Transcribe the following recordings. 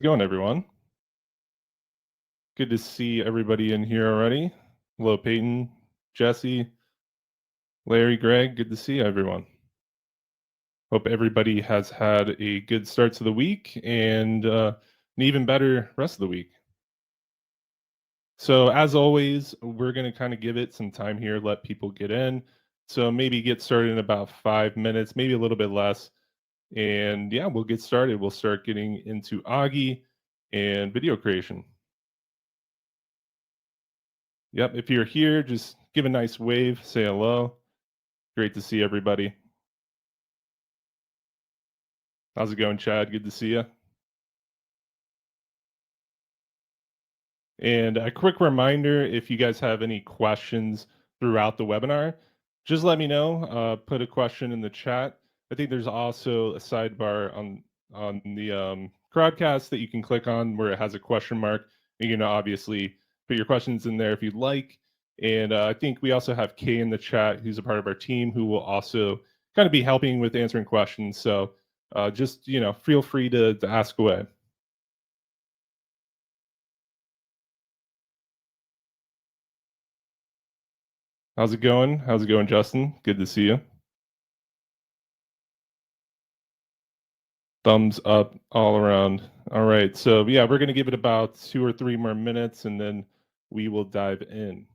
Going, everyone? Good to see everybody in here already. Hello, Peyton, Jesse, Larry, Greg. Good to see everyone. Hope everybody has had a good start to the week and an even better rest of the week. So, as always, we're going to kind of give it some time here, let people get in. So, maybe get started in about 5 minutes, maybe a little bit less. And yeah, we'll get started. We'll start getting into Augie and video creation. Yep, if you're here, just give a nice wave, say hello. Great to see everybody. How's it going, Chad? Good to see you. And a quick reminder, if you guys have any questions throughout the webinar, just let me know. Put a question in the chat. I think there's also a sidebar on the crowdcast that you can click on where it has a question mark. You can obviously put your questions in there if you'd like. And I think we also have Kay in the chat, who's a part of our team, who will also kind of be helping with answering questions. So just feel free to ask away. How's it going? How's it going, Justin? Good to see you. Thumbs up all around. All right. So yeah, we're going to give it about 2 or 3 more minutes and then we will dive in.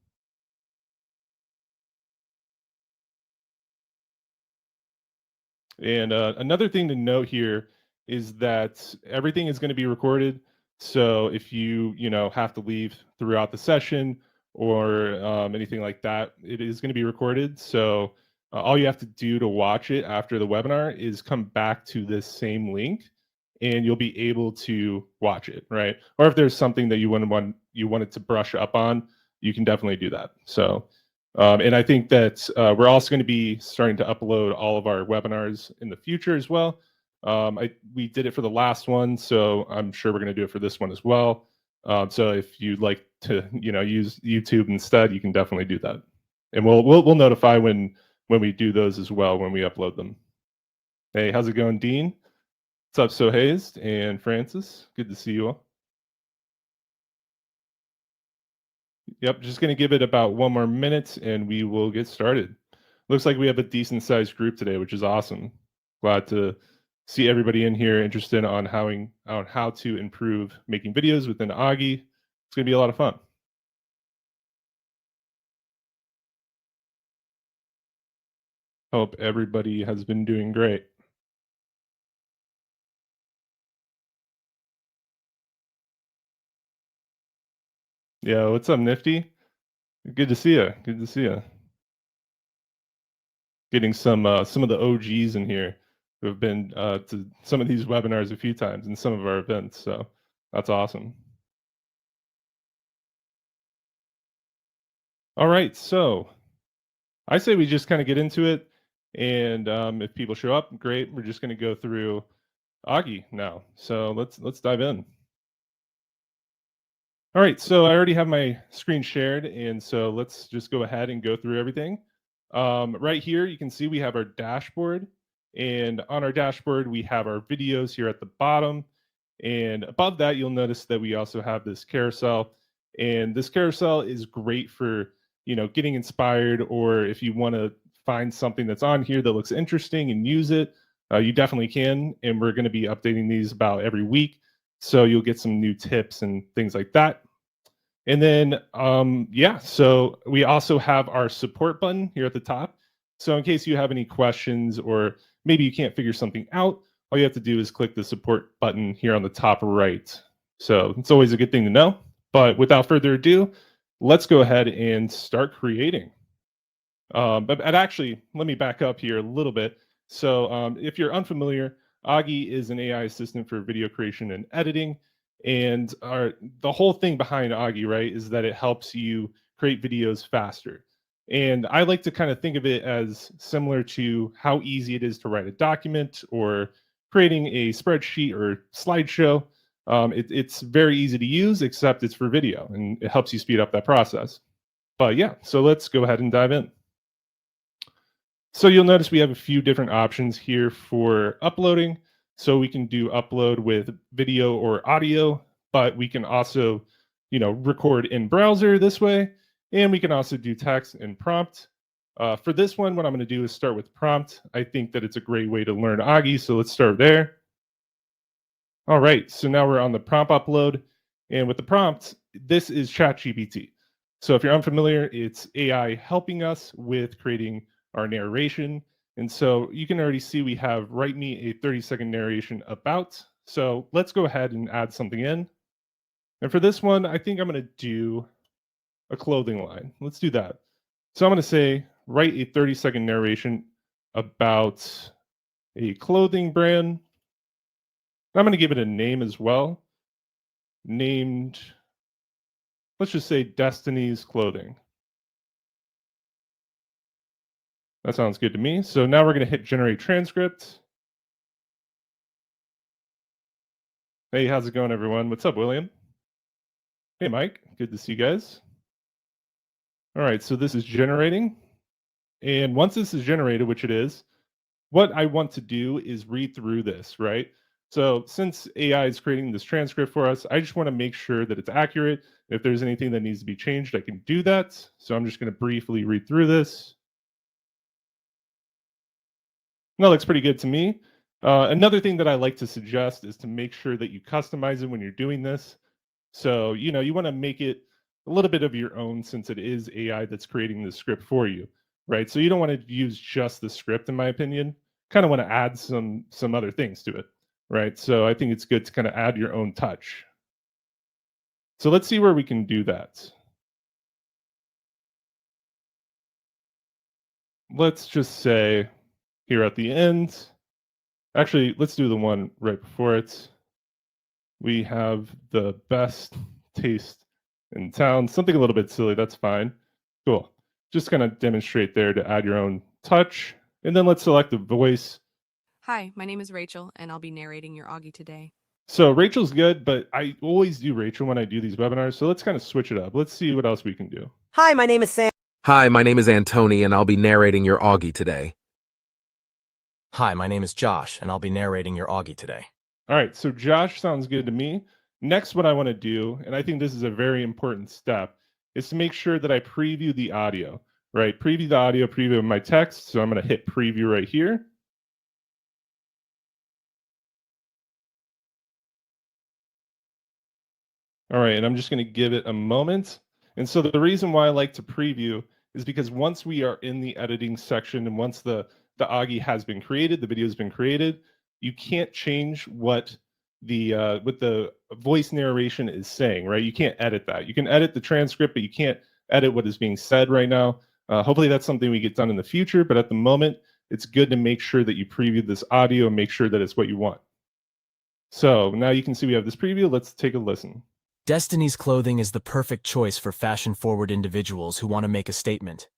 And another thing to note here is that everything is going to be recorded. So if you have to leave throughout the session or anything like that, it is going to be recorded. So all you have to do to watch it after the webinar is come back to this same link, and you'll be able to watch it, right? Or if there's something that you wanted to brush up on, you can definitely do that. So. And I think that we're also going to be starting to upload all of our webinars in the future as well. We did it for the last one, so I'm sure we're going to do it for this one as well. So if you'd like to, use YouTube instead, you can definitely do that. And we'll notify when we do those as well when we upload them. Hey, how's it going, Dean? What's up, Sohaze and Francis? Good to see you all. Yep, just going to give it about 1 more minute and we will get started. Looks like we have a decent sized group today, which is awesome. Glad to see everybody in here interested on how to improve making videos within Augie. It's going to be a lot of fun. Hope everybody has been doing great. Yeah, what's up, Nifty? Good to see you. Good to see you. Getting some of the OGs in here who have been to some of these webinars a few times and some of our events. So that's awesome. All right, so I say we just kind of get into it, and if people show up, great. We're just going to go through Augie now. So let's dive in. All right, so I already have my screen shared, and so let's just go ahead and go through everything. Right here, you can see we have our dashboard, and on our dashboard, we have our videos here at the bottom. And above that, you'll notice that we also have this carousel. And this carousel is great for, getting inspired, or if you want to find something that's on here that looks interesting and use it, you definitely can. And we're going to be updating these about every week. So you'll get some new tips and things like that. And then, yeah, so we also have our support button here at the top. So in case you have any questions or maybe you can't figure something out, all you have to do is click the support button here on the top right. So it's always a good thing to know. But without further ado, let's go ahead and start creating. But actually, let me back up here a little bit. So if you're unfamiliar, Augie is an AI assistant for video creation and editing. And the whole thing behind Augie, right, is that it helps you create videos faster. And I like to kind of think of it as similar to how easy it is to write a document or creating a spreadsheet or slideshow. It's very easy to use, except it's for video, and it helps you speed up that process. But yeah, so let's go ahead and dive in. So you'll notice we have a few different options here for uploading. So we can do upload with video or audio, but we can also, record in browser this way, and we can also do text and prompt. For this one, what I'm going to do is start with prompt. I think that it's a great way to learn Augie, so let's start there. All right, so now we're on the prompt upload, and with the prompt, this is ChatGPT. So if you're unfamiliar, it's AI helping us with creating our narration. And so you can already see we have write me a 30-second narration about. So let's go ahead and add something in. And for this one, I think I'm going to do a clothing line. Let's do that. So I'm going to say write a 30-second narration about a clothing brand. I'm going to give it a name as well. Named, let's just say Destiny's Clothing. That sounds good to me. So now we're going to hit generate transcript. Hey, how's it going, everyone? What's up, William? Hey, Mike. Good to see you guys. All right, so this is generating. And once this is generated, which it is, what I want to do is read through this, right? So since AI is creating this transcript for us, I just want to make sure that it's accurate. If there's anything that needs to be changed, I can do that. So I'm just going to briefly read through this. That looks pretty good to me. Another thing that I like to suggest is to make sure that you customize it when you're doing this. So, you want to make it a little bit of your own since it is AI that's creating the script for you, right? So you don't want to use just the script, in my opinion. Kind of want to add some other things to it, right? So I think it's good to kind of add your own touch. So let's see where we can do that. Let's just say here at the end, actually, let's do the one right before it. We have the best taste in town. Something a little bit silly, that's fine. Cool. Just gonna demonstrate there to add your own touch. And then let's select the voice. Hi, my name is Rachel, and I'll be narrating your Augie today. So Rachel's good, but I always do Rachel when I do these webinars. So let's kind of switch it up. Let's see what else we can do. Hi, my name is Sam. Hi, my name is Antoni, and I'll be narrating your Augie today. Hi, my name is Josh, and I'll be narrating your Augie today. All right, so Josh sounds good to me. Next, what I want to do, and I think this is a very important step, is to make sure that I preview the audio, right? Preview the audio, preview my text. So I'm going to hit preview right here. All right, and I'm just going to give it a moment. And so the reason why I like to preview is because once we are in the editing section and once the Augie has been created, the video has been created, you can't change what the voice narration is saying, right? You can't edit that. You can edit the transcript, but you can't edit what is being said right now. Hopefully that's something we get done in the future, but at the moment, it's good to make sure that you preview this audio and make sure that it's what you want. So now you can see we have this preview. Let's take a listen. Destiny's Clothing is the perfect choice for fashion-forward individuals who want to make a statement.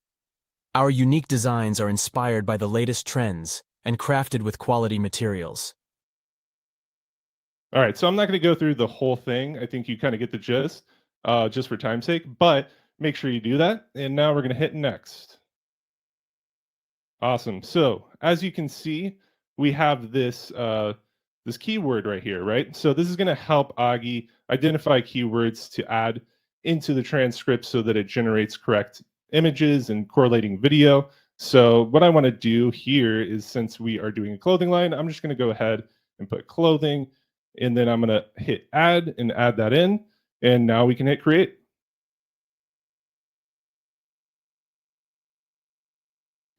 Our unique designs are inspired by the latest trends and crafted with quality materials. All right, so I'm not going to go through the whole thing. I think you kind of get the gist, just for time's sake, but make sure you do that. And now we're going to hit next. Awesome. So as you can see, we have this this keyword right here, right? So this is going to help Augie identify keywords to add into the transcript so that it generates correct images and correlating video. So what I want to do here is, since we are doing a clothing line, I'm just going to go ahead and put clothing, and then I'm going to hit add and add that in. And now we can hit create.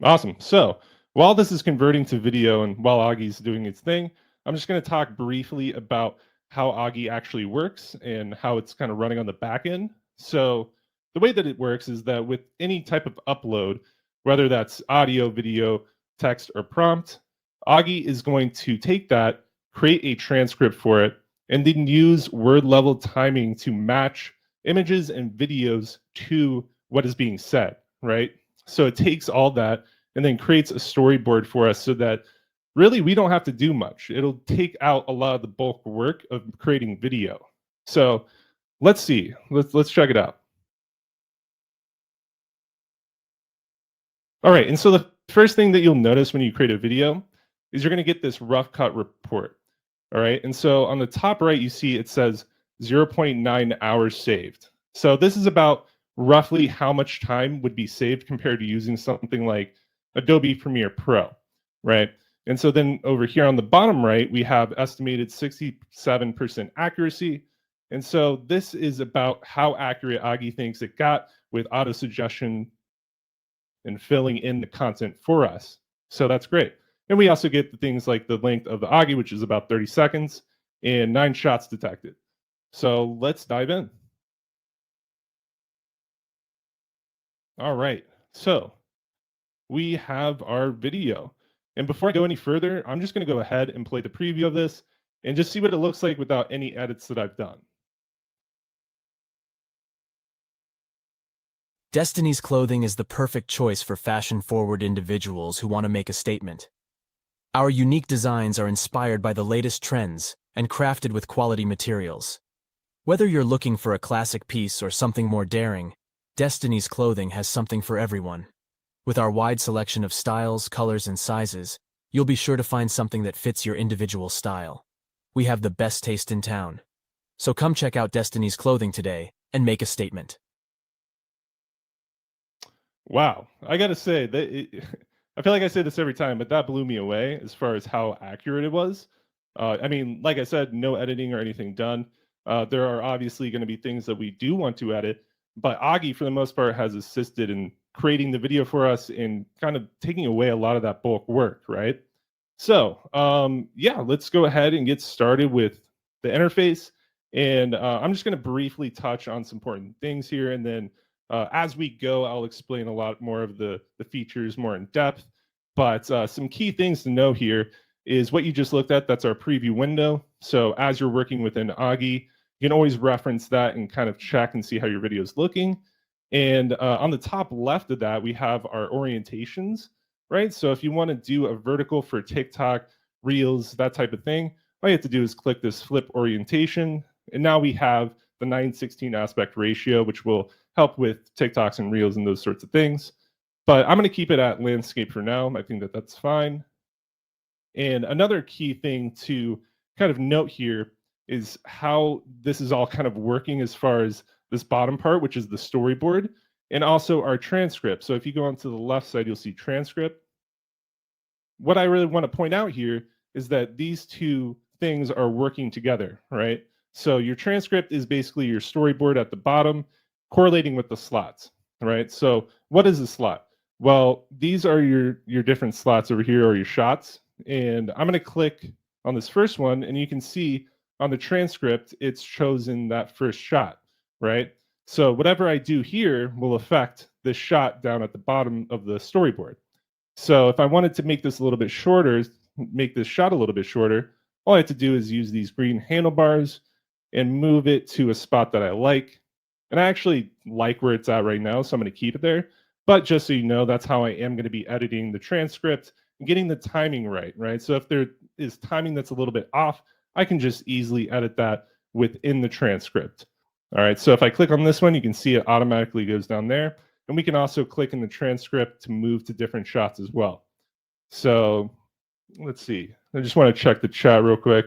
Awesome. So while this is converting to video and while Augie's doing its thing, I'm just going to talk briefly about how Augie actually works and how it's kind of running on the back end. So the way that it works is that with any type of upload, whether that's audio, video, text, or prompt, Augie is going to take that, create a transcript for it, and then use word level timing to match images and videos to what is being said, right? So it takes all that and then creates a storyboard for us so that really we don't have to do much. It'll take out a lot of the bulk work of creating video. So let's see. Let's check it out. All right, and so the first thing that you'll notice when you create a video is you're going to get this rough cut report. All right. And so on the top right, you see it says 0.9 hours saved. So this is about roughly how much time would be saved compared to using something like Adobe Premiere Pro, right? And so then over here on the bottom right, we have estimated 67% accuracy. And so this is about how accurate Augie thinks it got with auto suggestion and filling in the content for us. So that's great. And we also get the things like the length of the Augie, which is about 30 seconds, and 9 shots detected. So let's dive in. All right. So we have our video. And before I go any further, I'm just going to go ahead and play the preview of this and just see what it looks like without any edits that I've done. Destiny's clothing is the perfect choice for fashion-forward individuals who want to make a statement. Our unique designs are inspired by the latest trends and crafted with quality materials. Whether you're looking for a classic piece or something more daring, Destiny's clothing has something for everyone. With our wide selection of styles, colors, and sizes, you'll be sure to find something that fits your individual style. We have the best taste in town. So come check out Destiny's clothing today and make a statement. Wow. I got to say, I feel like I say this every time, but that blew me away as far as how accurate it was. I mean, like I said, no editing or anything done. There are obviously going to be things that we do want to edit, but Augie, for the most part, has assisted in creating the video for us and kind of taking away a lot of that bulk work, right? So, yeah, let's go ahead and get started with the interface. And I'm just going to briefly touch on some important things here. And then as we go, I'll explain a lot more of the features more in depth. But some key things to know here is what you just looked at. That's our preview window. So as you're working within Augie, you can always reference that and kind of check and see how your video is looking. And on the top left of that, we have our orientations, right? So if you want to do a vertical for TikTok, Reels, that type of thing, all you have to do is click this flip orientation. And now we have the 9:16 aspect ratio, which will help with TikToks and Reels and those sorts of things. But I'm going to keep it at landscape for now. I think that that's fine. And another key thing to kind of note here is how this is all kind of working as far as this bottom part, which is the storyboard, and also our transcript. So if you go onto the left side, you'll see transcript. What I really want to point out here is that these two things are working together, right? So your transcript is basically your storyboard at the bottom, correlating with the slots, right? So what is a slot? Well, these are your different slots over here, or your shots. And I'm going to click on this first one, and you can see on the transcript, it's chosen that first shot, right? So whatever I do here will affect this shot down at the bottom of the storyboard. So if I wanted to make this a little bit shorter, make this shot a little bit shorter, all I have to do is use these green handlebars and move it to a spot that I like. And I actually like where it's at right now, so I'm going to keep it there. But just so you know, that's how I am going to be editing the transcript and getting the timing right? So if there is timing that's a little bit off, I can just easily edit that within the transcript. All right, so if I click on this one, you can see it automatically goes down there. And we can also click in the transcript to move to different shots as well. So let's see. I just want to check the chat real quick.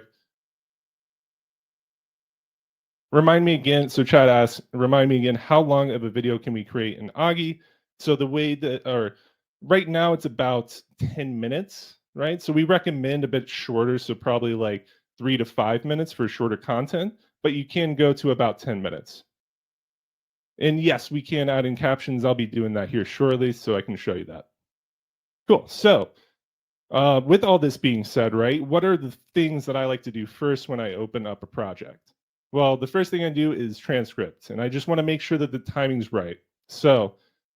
Remind me again, so chat asks, remind me again, how long of a video can we create in Augie? So the way that, or right now it's about 10 minutes, right? So we recommend a bit shorter, so probably like 3 to 5 minutes for shorter content, but you can go to about 10 minutes. And yes, we can add in captions. I'll be doing that here shortly, so I can show you that. Cool. So with all this being said, right, what are the things that I like to do first when I open up a project? Well, the first thing I do is transcript, and I just want to make sure that the timing's right. So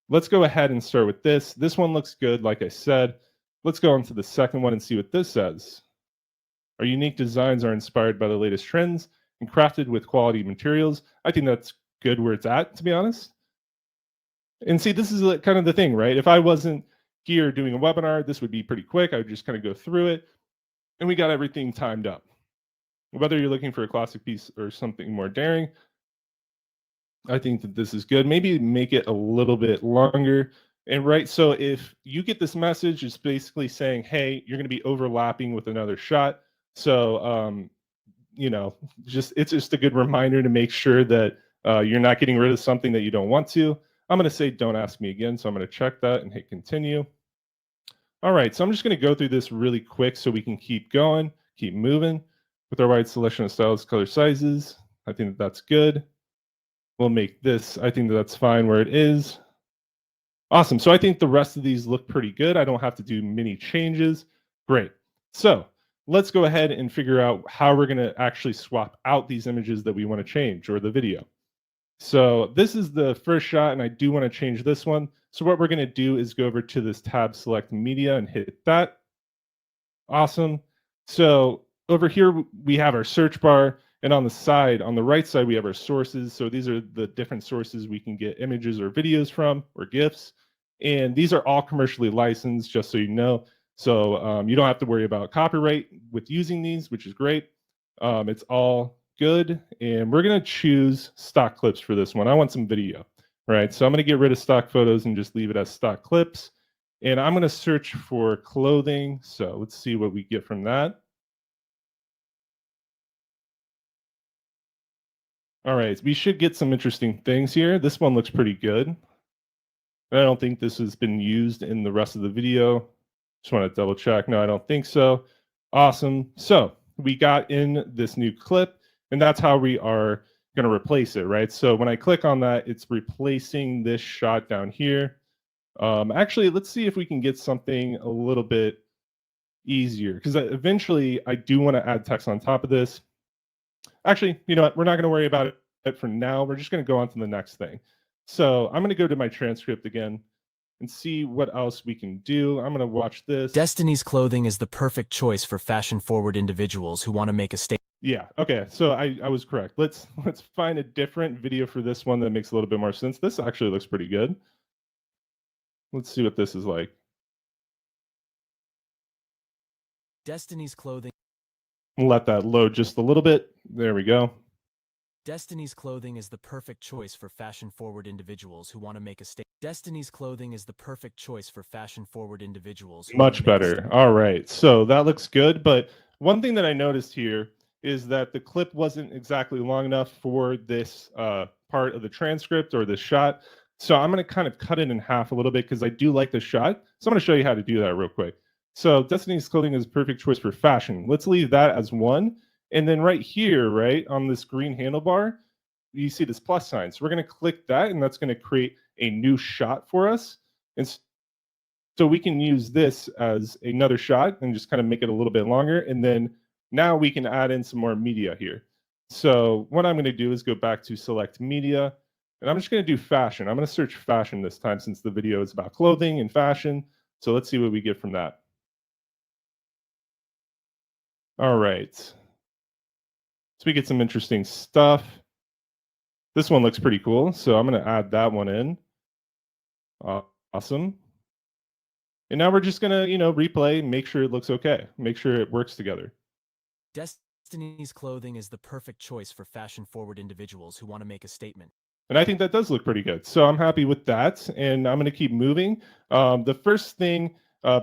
let's go ahead and start with this. This one looks good, like I said. Let's go on to the second one and see what this says. Our unique designs are inspired by the latest trends and crafted with quality materials. I think that's good where it's at, to be honest. And see, this is kind of the thing, right? If I wasn't here doing a webinar, this would be pretty quick. I would just kind of go through it, and we got everything timed up. Whether you're looking for a classic piece or something more daring, I think that this is good. Maybe make it a little bit longer. And right, so if you get this message, it's basically saying, hey, you're going to be overlapping with another shot. So it's just a good reminder to make sure that you're not getting rid of something that you don't want to. I'm going to say don't ask me again, so I'm going to check that and hit continue. All right, so I'm just going to go through this really quick so we can keep going, keep moving with our wide selection of styles, color, sizes. I think that's good. We'll make this, I think that's fine where it is. Awesome. So I think the rest of these look pretty good. I don't have to do many changes. Great. So let's go ahead and figure out how we're going to actually swap out these images that we want to change, or the video. So this is the first shot, and I do want to change this one. So what we're going to do is go over to this tab, select media, and hit that. Awesome. So over here, we have our search bar, and on the side, on the right side, we have our sources. So these are the different sources we can get images or videos from, or GIFs. And these are all commercially licensed, just so you know. So you don't have to worry about copyright with using these, which is great. It's all good. And we're going to choose stock clips for this one. I want some video, right? So I'm going to get rid of stock photos and just leave it as stock clips. And I'm going to search for clothing. So let's see what we get from that. All right, we should get some interesting things here. This one looks pretty good. I don't think this has been used in the rest of the video. Just want to double check. No, I don't think so. Awesome. So we got in this new clip, and that's how we are going to replace it, right? So when I click on that, it's replacing this shot down here. Actually, let's see if we can get something a little bit easier, because eventually I do want to add text on top of this. Actually, you know what? We're not going to worry about it for now. We're just going to go on to the next thing. So I'm going to go to my transcript again and see what else we can do. I'm going to watch this. Destiny's clothing is the perfect choice for fashion-forward individuals who want to make a statement. Yeah, okay, so I was correct. Let's find a different video for this one that makes a little bit more sense. This actually looks pretty good. Let's see what this is like. Destiny's clothing. Let that load just a little bit. There we go. Destiny's clothing is the perfect choice for fashion-forward individuals who want to make a statement. Destiny's clothing is the perfect choice for fashion-forward individuals. Much better. All right, so that looks good. But one thing that I noticed here is that the clip wasn't exactly long enough for this part of the transcript or the shot. So I'm going to kind of cut it in half a little bit because I do like the shot. So I'm going to show you how to do that real quick. So Destiny's clothing is a perfect choice for fashion. Let's leave that as one. And then right here, right on this green handlebar, you see this plus sign. So we're going to click that, and that's going to create a new shot for us. And so we can use this as another shot and just kind of make it a little bit longer. And then now we can add in some more media here. So what I'm going to do is go back to select media, and I'm just going to do fashion. I'm going to search fashion this time since the video is about clothing and fashion. So let's see what we get from that. All right. So we get some interesting stuff. This one looks pretty cool, so I'm going to add that one in. Awesome. And now we're just going to, replay, make sure it looks okay, make sure it works together. Destiny's clothing is the perfect choice for fashion-forward individuals who want to make a statement. And I think that does look pretty good. So I'm happy with that, and I'm going to keep moving. The first thing,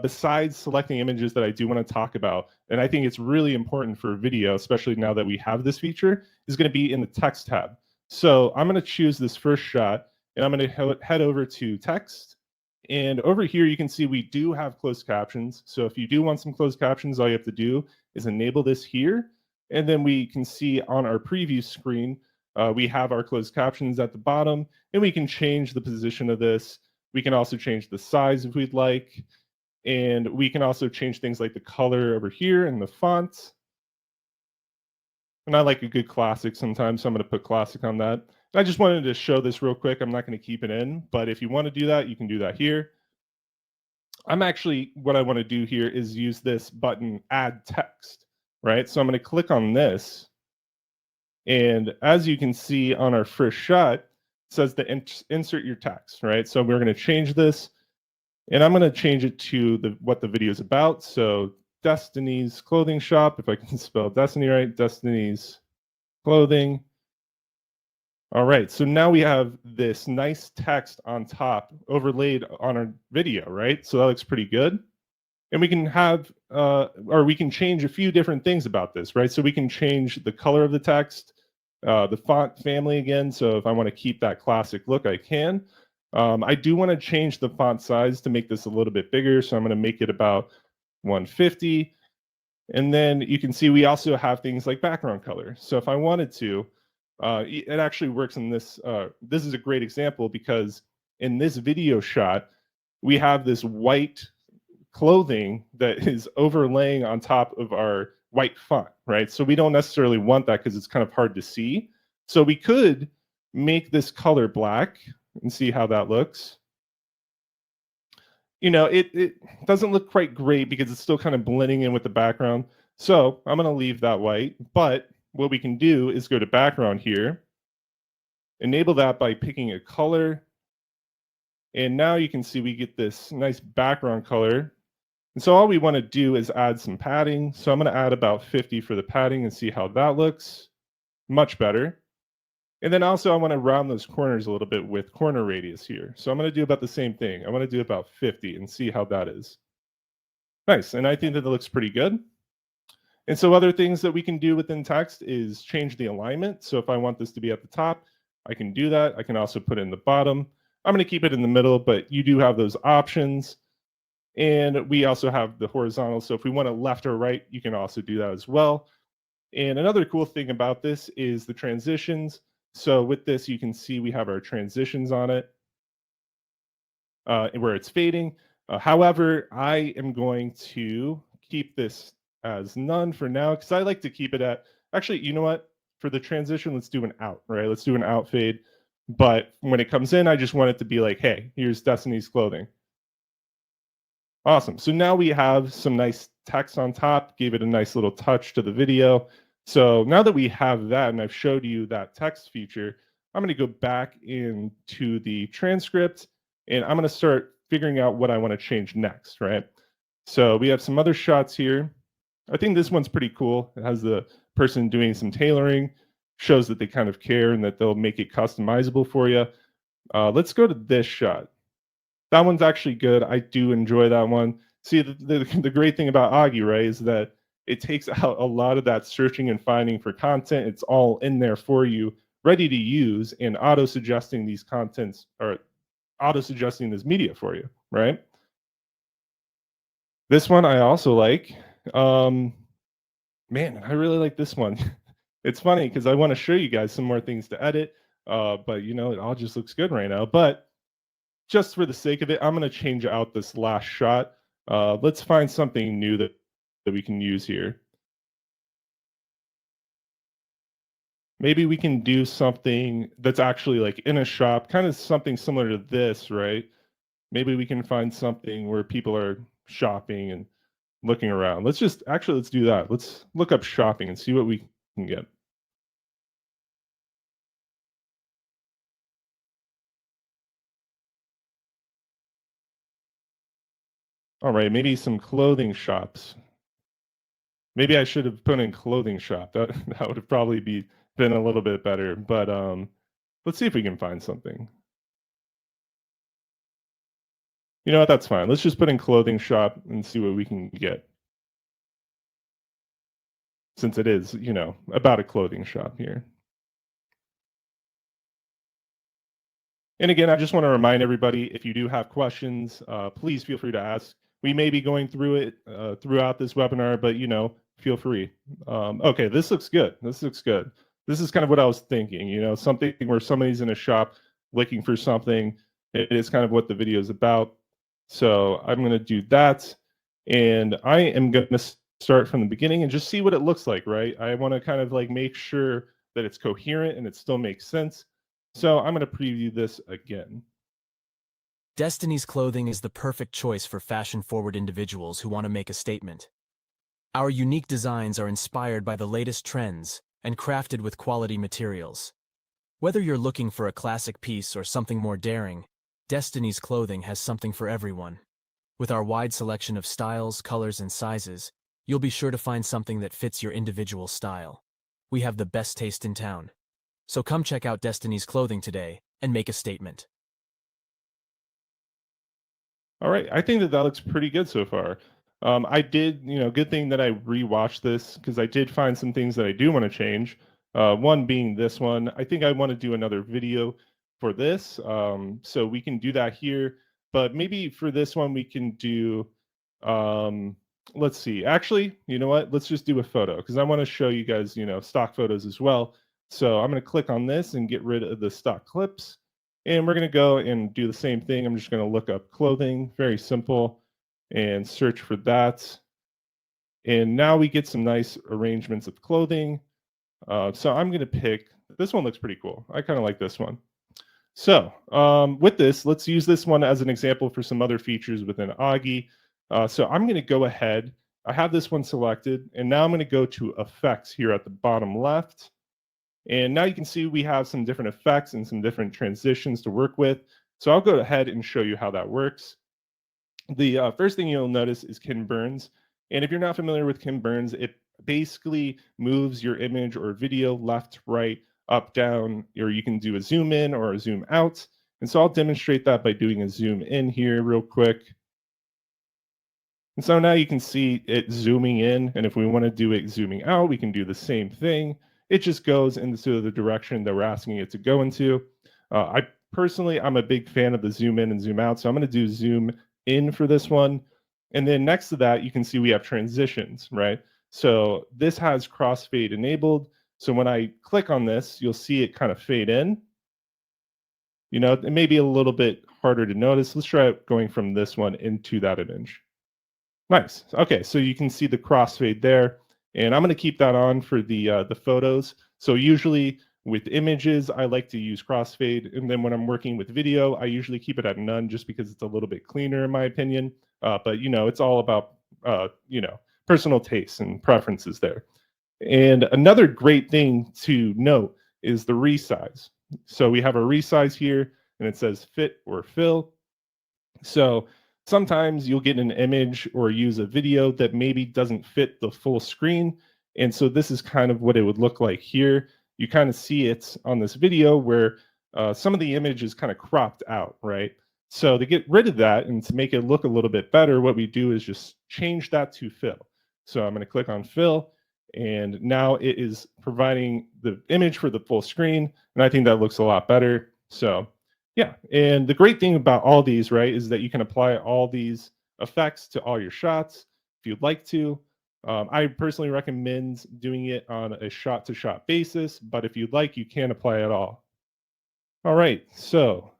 besides selecting images that I do want to talk about, and I think it's really important for video, especially now that we have this feature, is going to be in the text tab. So I'm going to choose this first shot, and I'm going to head over to text. And over here, you can see we do have closed captions. So if you do want some closed captions, all you have to do is enable this here. And then we can see on our preview screen, we have our closed captions at the bottom, and we can change the position of this. We can also change the size if we'd like. And we can also change things like the color over here and the font. And I like a good classic sometimes, so I'm going to put classic on that. And I just wanted to show this real quick. I'm not going to keep it in, but if you want to do that, you can do that here. What I want to do here is use this button, add text, right? So I'm going to click on this. And as you can see on our first shot, it says to insert your text, right? So we're going to change this. And I'm going to change it to what the video is about. So Destiny's clothing shop, if I can spell Destiny right, Destiny's clothing. All right, so now we have this nice text on top overlaid on our video, right? So that looks pretty good. And we can have or we can change a few different things about this, right? So we can change the color of the text, the font family again. So if I want to keep that classic look, I can. I do want to change the font size to make this a little bit bigger. So I'm going to make it about 150. And then you can see we also have things like background color. So if I wanted to, it actually works in this. This is a great example because in this video shot, we have this white clothing that is overlaying on top of our white font, right? So we don't necessarily want that because it's kind of hard to see. So we could make this color black and see how that looks. You know, it doesn't look quite great because it's still kind of blending in with the background. So I'm going to leave that white. But what we can do is go to background here, enable that by picking a color. And now you can see we get this nice background color. And so all we want to do is add some padding. So I'm going to add about 50 for the padding and see how that looks. Much better. And then also I want to round those corners a little bit with corner radius here. So I'm going to do about the same thing. I want to do about 50 and see how that is. Nice. And I think that it looks pretty good. And so other things that we can do within text is change the alignment. So if I want this to be at the top, I can do that. I can also put it in the bottom. I'm going to keep it in the middle, but you do have those options. And we also have the horizontal. So if we want it left or right, you can also do that as well. And another cool thing about this is the transitions. So with this, you can see we have our transitions on it where it's fading. However, I am going to keep this as none for now because I like to keep it at, actually, you know what? For the transition, let's do an out, right? Let's do an out fade. But when it comes in, I just want it to be like, hey, here's Destiny's clothing. Awesome. So now we have some nice text on top, gave it a nice little touch to the video. So now that we have that, and I've showed you that text feature, I'm going to go back into the transcript, and I'm going to start figuring out what I want to change next, right? So we have some other shots here. I think this one's pretty cool. It has the person doing some tailoring, shows that they kind of care and that they'll make it customizable for you. Let's go to this shot. That one's actually good. I do enjoy that one. See, the great thing about Augie, right, is that it takes out a lot of that searching and finding for content. It's all in there for you, ready to use, and auto-suggesting these contents or auto-suggesting this media for you, right? This one I also like. Man, I really like this one. It's funny because I want to show you guys some more things to edit, but you know, it all just looks good right now. But just for the sake of it, I'm going to change out this last shot. Let's find something new that we can use here. Maybe we can do something that's actually like in a shop, kind of something similar to this, right? Maybe we can find something where people are shopping and looking around. Let's do that. Let's look up shopping and see what we can get. All right, maybe some clothing shops. Maybe I should have put in clothing shop. That would have probably been a little bit better. But let's see if we can find something. You know what? That's fine. Let's just put in clothing shop and see what we can get. Since it is, you know, about a clothing shop here. And again, I just want to remind everybody, if you do have questions, please feel free to ask. We may be going through it throughout this webinar, but you know, feel free. Okay, this looks good. This looks good. This is kind of what I was thinking, you know, something where somebody's in a shop looking for something. It is kind of what the video is about. So I'm going to do that. And I am going to start from the beginning and just see what it looks like, right? I want to kind of like make sure that it's coherent and it still makes sense. So I'm going to preview this again. Destiny's clothing is the perfect choice for fashion-forward individuals who want to make a statement. Our unique designs are inspired by the latest trends and crafted with quality materials. Whether you're looking for a classic piece or something more daring, Destiny's clothing has something for everyone. With our wide selection of styles, colors, and sizes, you'll be sure to find something that fits your individual style. We have the best taste in town. So come check out Destiny's clothing today and make a statement. All right, I think that looks pretty good so far. I did, good thing that I rewatched this because I did find some things that I do want to change. One being this one. I think I want to do another video for this. So we can do that here. But maybe for this one, we can do, let's see. Actually, you know what? Let's just do a photo because I want to show you guys, stock photos as well. So I'm going to click on this and get rid of the stock clips. And we're going to go and do the same thing. I'm just going to look up clothing, very simple, and search for that. And now we get some nice arrangements of clothing. So I'm going to pick, this one looks pretty cool. I kind of like this one. So with this, let's use this one as an example for some other features within Augie. So I'm going to go ahead. I have this one selected, and now I'm going to go to effects here at the bottom left. And now you can see we have some different effects and some different transitions to work with. So I'll go ahead and show you how that works. The first thing you'll notice is Ken Burns. And if you're not familiar with Ken Burns, it basically moves your image or video left, right, up, down, or you can do a zoom in or a zoom out. And so I'll demonstrate that by doing a zoom in here real quick. And so now you can see it zooming in. And if we want to do it zooming out, we can do the same thing. It just goes into the direction that we're asking it to go into. I personally, I'm a big fan of the zoom in and zoom out. So I'm going to do zoom in for this one. And then next to that, you can see we have transitions, right? So this has crossfade enabled. So when I click on this, you'll see it kind of fade in. It may be a little bit harder to notice. Let's try going from this one into that image. Nice. Okay, so you can see the crossfade there. And I'm going to keep that on for the photos. So usually with images, I like to use crossfade. And then when I'm working with video, I usually keep it at none just because it's a little bit cleaner in my opinion. But, it's all about, personal tastes and preferences there. And another great thing to note is the resize. So we have a resize here and it says fit or fill. So sometimes you'll get an image or use a video that maybe doesn't fit the full screen. And so this is kind of what it would look like here. You kind of see it on this video where some of the image is kind of cropped out, right? So to get rid of that and to make it look a little bit better, what we do is just change that to fill. So I'm going to click on fill, and now it is providing the image for the full screen. And I think that looks a lot better. So yeah, and the great thing about all these, right, is that you can apply all these effects to all your shots if you'd like to. I personally recommend doing it on a shot-to-shot basis, but if you'd like, you can apply it all. All right, so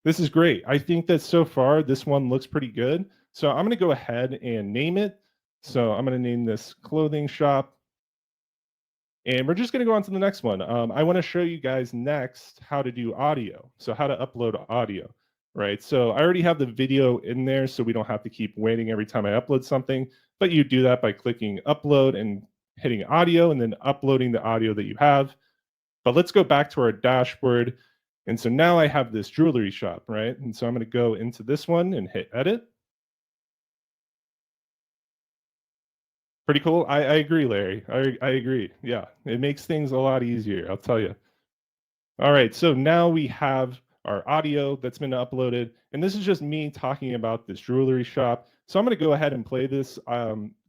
this is great. I think that so far this one looks pretty good. So I'm going to go ahead and name it. So I'm going to name this clothing shop. And we're just going to go on to the next one. I want to show you guys next how to do audio. So how to upload audio, right? So I already have the video in there, so we don't have to keep waiting every time I upload something. But you do that by clicking upload and hitting audio and then uploading the audio that you have. But let's go back to our dashboard. And so now I have this jewelry shop, right? And so I'm going to go into this one and hit edit. Pretty cool. I agree, Larry. I agree. Yeah, it makes things a lot easier, I'll tell you. All right, so now we have our audio that's been uploaded, and this is just me talking about this jewelry shop. So I'm going to go ahead and play this.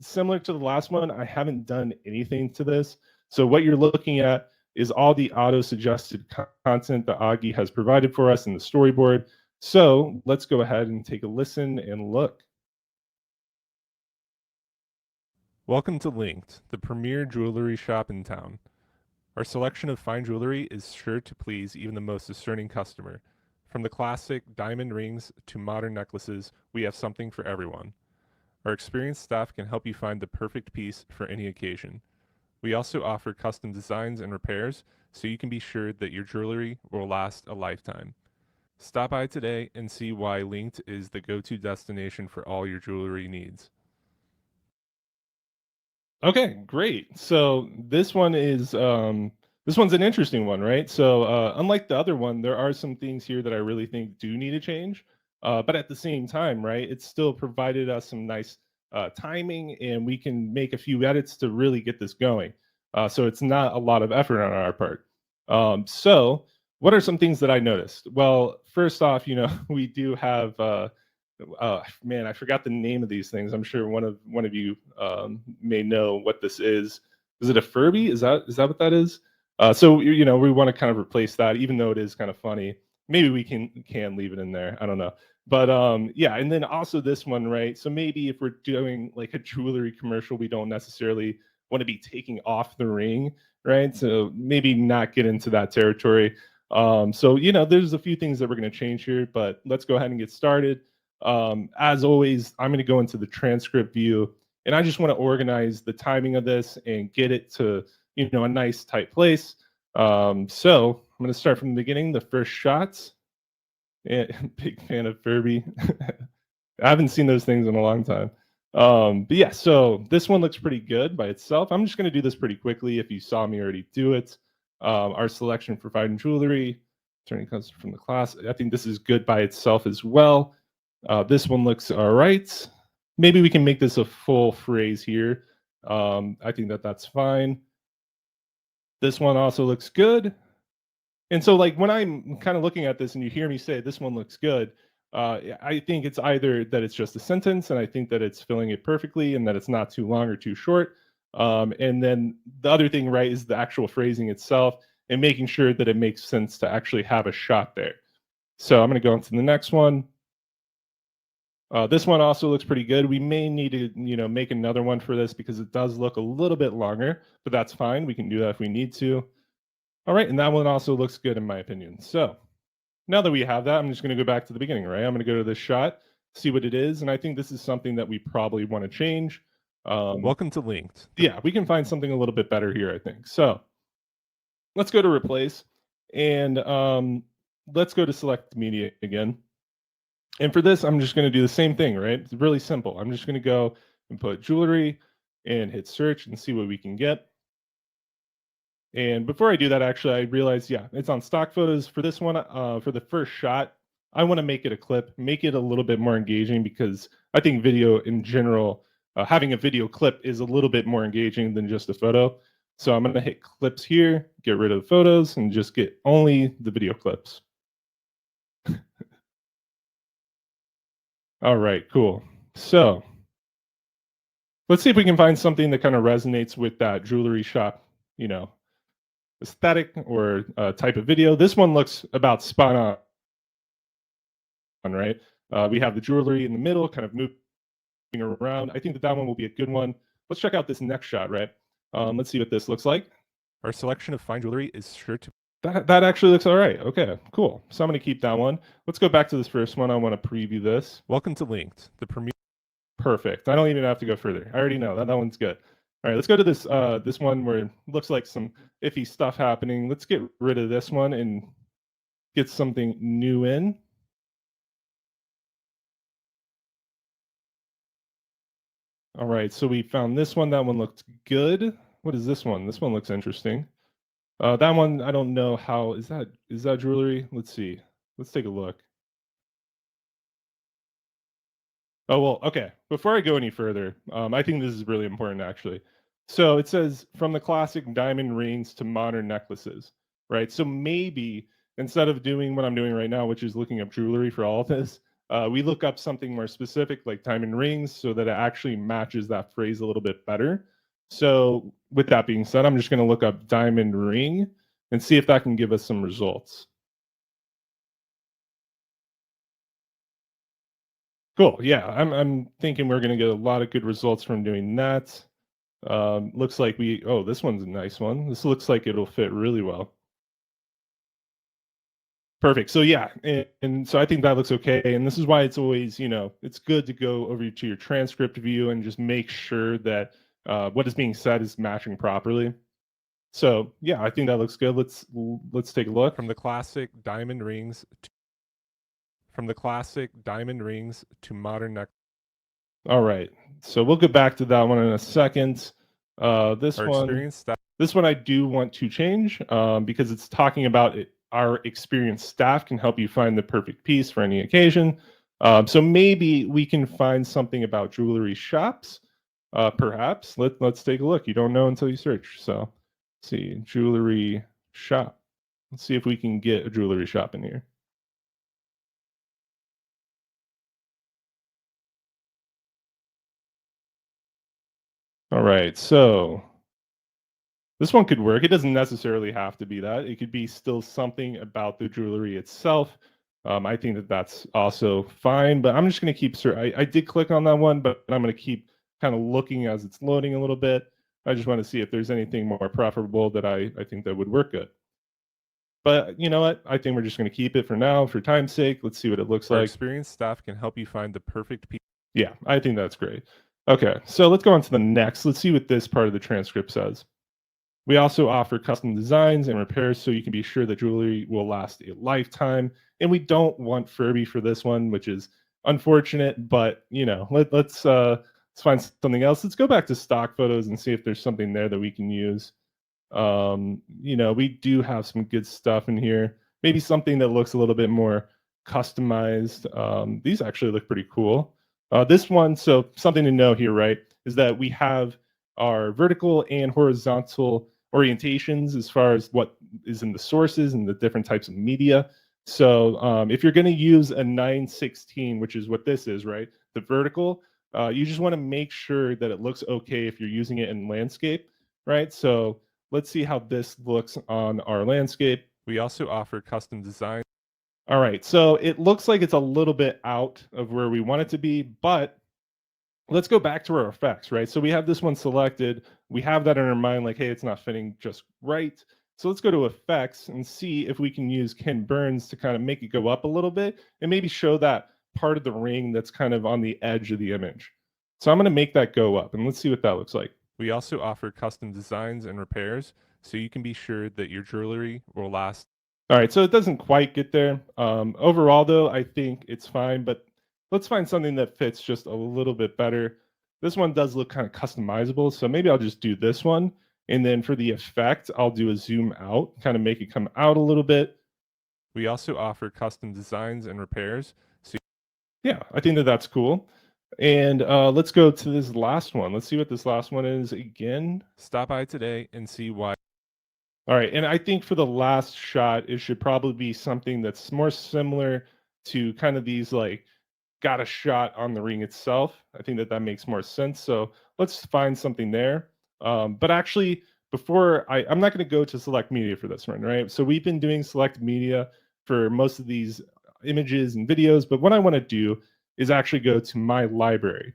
Similar to the last one, I haven't done anything to this. So what you're looking at is all the auto-suggested content that Augie has provided for us in the storyboard. So let's go ahead and take a listen and look. Welcome to Linked, the premier jewelry shop in town. Our selection of fine jewelry is sure to please even the most discerning customer. From the classic diamond rings to modern necklaces, we have something for everyone. Our experienced staff can help you find the perfect piece for any occasion. We also offer custom designs and repairs, so you can be sure that your jewelry will last a lifetime. Stop by today and see why Linked is the go-to destination for all your jewelry needs. Okay, great. So this one is this one's an interesting one, right? So unlike the other one, there are some things here that I really think do need to change. But at the same time, right, it's still provided us some nice timing, and we can make a few edits to really get this going. So it's not a lot of effort on our part. So what are some things that I noticed? Well, first off, we do have man, I forgot the name of these things. I'm sure one of you may know what this is. Is it a Furby? Is that what that is? So you know, we want to kind of replace that, even though it is kind of funny. Maybe we can leave it in there. I don't know. But yeah, and then also this one, right? So maybe if we're doing like a jewelry commercial, we don't necessarily want to be taking off the ring, right? So maybe not get into that territory. So you know, there's a few things that we're going to change here, but let's go ahead and get started. As always, I'm going to go into the transcript view, and I just want to organize the timing of this and get it to, you know, a nice tight place. So I'm going to start from the beginning. The first shots. Big fan of Furby. I haven't seen those things in a long time. But yeah, so this one looks pretty good by itself. I'm just going to do this pretty quickly if you saw me already do it. Our selection for fine jewelry, turning customer from the class. I think this is good by itself as well. This one looks all right. Maybe we can make this a full phrase here. I think that's fine. This one also looks good. And so, like, when I'm kind of looking at this and you hear me say this one looks good, I think it's either that it's just a sentence, and I think that it's filling it perfectly, and that it's not too long or too short. And then the other thing, right, is the actual phrasing itself and making sure that it makes sense to actually have a shot there. So I'm going to go into the next one. This one also looks pretty good. We may need to, you know, make another one for this because it does look a little bit longer, but that's fine. We can do that if we need to. All right, and that one also looks good in my opinion. So now that we have that, I'm just going to go back to the beginning, right? I'm going to go to this shot, see what it is, and I think this is something that we probably want to change. Welcome to Linked. Yeah, we can find something a little bit better here, I think. So let's go to replace, and let's go to select media again. And for this, I'm just going to do the same thing, right? It's really simple. I'm just going to go and put jewelry and hit search and see what we can get. And before I do that, actually, I realized, yeah, it's on stock photos. For this one, for the first shot, I want to make it a clip, make it a little bit more engaging, because I think video in general, having a video clip is a little bit more engaging than just a photo. So I'm going to hit clips here, get rid of the photos, and just get only the video clips. All right, cool. So let's see if we can find something that kind of resonates with that jewelry shop, you know, aesthetic or type of video. This one looks about spot on, right? We have the jewelry in the middle, kind of moving around. I think that one will be a good one. Let's check out this next shot, right? Let's see what this looks like. Our selection of fine jewelry is sure to. That actually looks all right. Okay, cool. So I'm going to keep that one. Let's go back to this first one. I want to preview this. Welcome to Linked, the premier. Perfect. I don't even have to go further. I already know that one's good. All right, let's go to this this one where it looks like some iffy stuff happening. Let's get rid of this one and get something new in. All right, so we found this one. That one looked good. What is this one? This one looks interesting. That one, I don't know how, is that jewelry? Let's see. Let's take a look. Oh, well, okay. Before I go any further, I think this is really important, actually. So it says from the classic diamond rings to modern necklaces, right? So maybe instead of doing what I'm doing right now, which is looking up jewelry for all of this, we look up something more specific like diamond rings so that it actually matches that phrase a little bit better. So with that being said, I'm just going to look up diamond ring and see if that can give us some results. Cool. Yeah, I'm thinking we're going to get a lot of good results from doing that. Looks like this one's a nice one. This looks like it'll fit really well. Perfect. So yeah, and so I think that looks okay. And this is why it's always, you know, it's good to go over to your transcript view and just make sure that what is being said is matching properly. So yeah, I think that looks good. Let's take a look. From the classic diamond rings to modern neck. All right. So we'll get back to that one in a second. This one I do want to change because it's talking about it. Our experienced staff can help you find the perfect piece for any occasion. So maybe we can find something about jewelry shops. Perhaps. Let's take a look. You don't know until you search. So let's see, jewelry shop. Let's see if we can get a jewelry shop in here. All right, so this one could work. It doesn't necessarily have to be that. It could be still something about the jewelry itself. I think that that's also fine, but I'm just going to keep. I did click on that one, but I'm going to keep kind of looking as it's loading a little bit. I just want to see if there's anything more preferable that I think that would work good. But you know what? I think we're just going to keep it for now, for time's sake. Let's see what it looks Our like. experienced staff can help you find the perfect piece. Yeah, I think that's great. Okay, so let's go on to the next. Let's see what this part of the transcript says. We also offer custom designs and repairs so you can be sure that jewelry will last a lifetime. And we don't want Furby for this one, which is unfortunate, but you know, let's find something else. Let's go back to stock photos and see if there's something there that we can use. You know, we do have some good stuff in here. Maybe something that looks a little bit more customized. These actually look pretty cool. This one, so something to know here, right, is that we have our vertical and horizontal orientations as far as what is in the sources and the different types of media. So if you're going to use a 916, which is what this is, right, the vertical, you just want to make sure that it looks okay if you're using it in landscape, right? So let's see how this looks on our landscape. We also offer custom design. All right, so it looks like it's a little bit out of where we want it to be, but let's go back to our effects, right? So we have this one selected. We have that in our mind, like, hey, it's not fitting just right. So let's go to effects and see if we can use Ken Burns to kind of make it go up a little bit and maybe show that part of the ring that's kind of on the edge of the image. So I'm going to make that go up and let's see what that looks like. We also offer custom designs and repairs so you can be sure that your jewelry will last. All right, so it doesn't quite get there. Overall, though, I think it's fine, but let's find something that fits just a little bit better. This one does look kind of customizable, so maybe I'll just do this one. And then for the effect, I'll do a zoom out, kind of make it come out a little bit. We also offer custom designs and repairs. So yeah, I think that that's cool. And let's go to this last one. Let's see what this last one is again. Stop by today and see why. All right, and I think for the last shot, it should probably be something that's more similar to kind of these like got a shot on the ring itself. I think that that makes more sense. So let's find something there. But actually, before I'm not going to go to select media for this one, right? So we've been doing select media for most of these images and videos, but what I want to do is actually go to my library,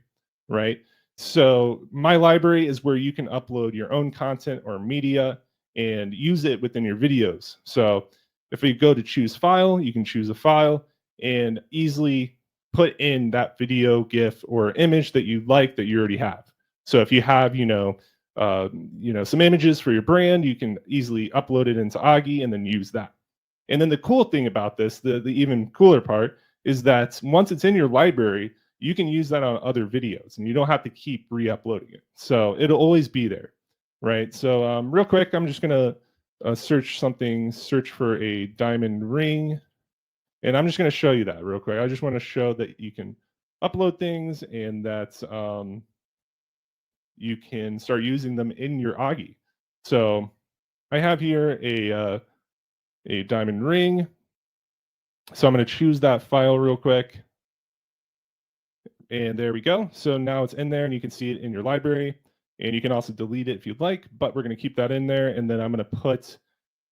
right? So my library is where you can upload your own content or media and use it within your videos. So if we go to choose file, you can choose a file and easily put in that video, GIF, or image that you like that you already have. So if you have, some images for your brand, you can easily upload it into Augie and then use that. And then the cool thing about this, the even cooler part, is that once it's in your library, you can use that on other videos and you don't have to keep re-uploading it. So it'll always be there, right? So real quick, I'm just going to search for a diamond ring. And I'm just going to show you that real quick. I just want to show that you can upload things and that you can start using them in your Augie. So I have here a diamond ring. So I'm going to choose that file real quick. And there we go. So now it's in there and you can see it in your library. And you can also delete it if you'd like, but we're going to keep that in there. And then I'm going to put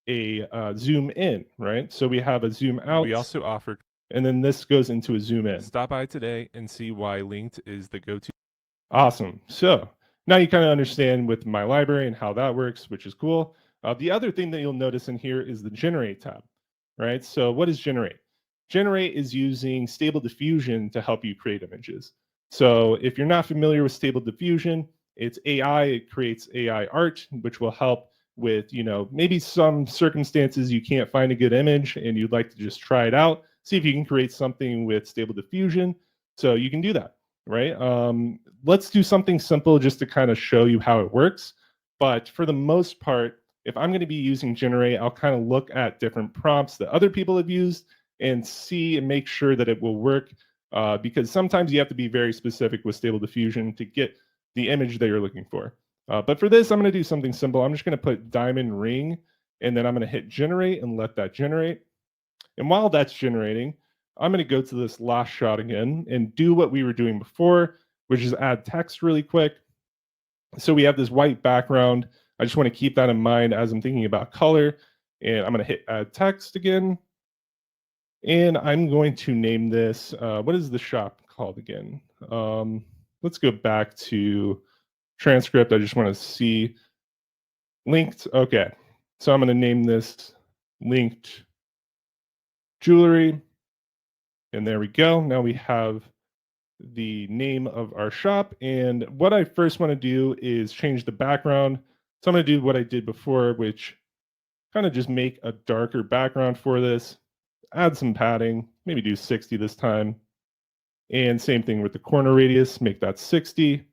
a zoom in, right? So we have a zoom out. We also offer, and then this goes into a zoom in. Stop by today and see why linked is the go-to. Awesome. So now you kind of understand with my library and how that works, which is cool. The other thing that you'll notice in here is the generate tab, right? So what is generate? Generate is using Stable Diffusion to help you create images. So if you're not familiar with Stable Diffusion, it's AI. It creates AI art, which will help with, maybe some circumstances you can't find a good image and you'd like to just try it out, see if you can create something with Stable Diffusion. So you can do that, right? Let's do something simple just to kind of show you how it works. But for the most part, if I'm going to be using Generate, I'll kind of look at different prompts that other people have used and see and make sure that it will work, because sometimes you have to be very specific with Stable Diffusion to get the image that you're looking for. But for this, I'm going to do something simple. I'm just going to put diamond ring, and then I'm going to hit generate and let that generate. And while that's generating, I'm going to go to this last shot again and do what we were doing before, which is add text really quick. So we have this white background. I just want to keep that in mind as I'm thinking about color. And I'm going to hit add text again. And I'm going to name this, what is the shop called again? Let's go back to Transcript. I just want to see linked. Okay. So I'm going to name this linked jewelry. And there we go. Now we have the name of our shop. And what I first want to do is change the background. So I'm going to do what I did before, which kind of just make a darker background for this. Add some padding, maybe do 60 this time. And same thing with the corner radius, make that 60.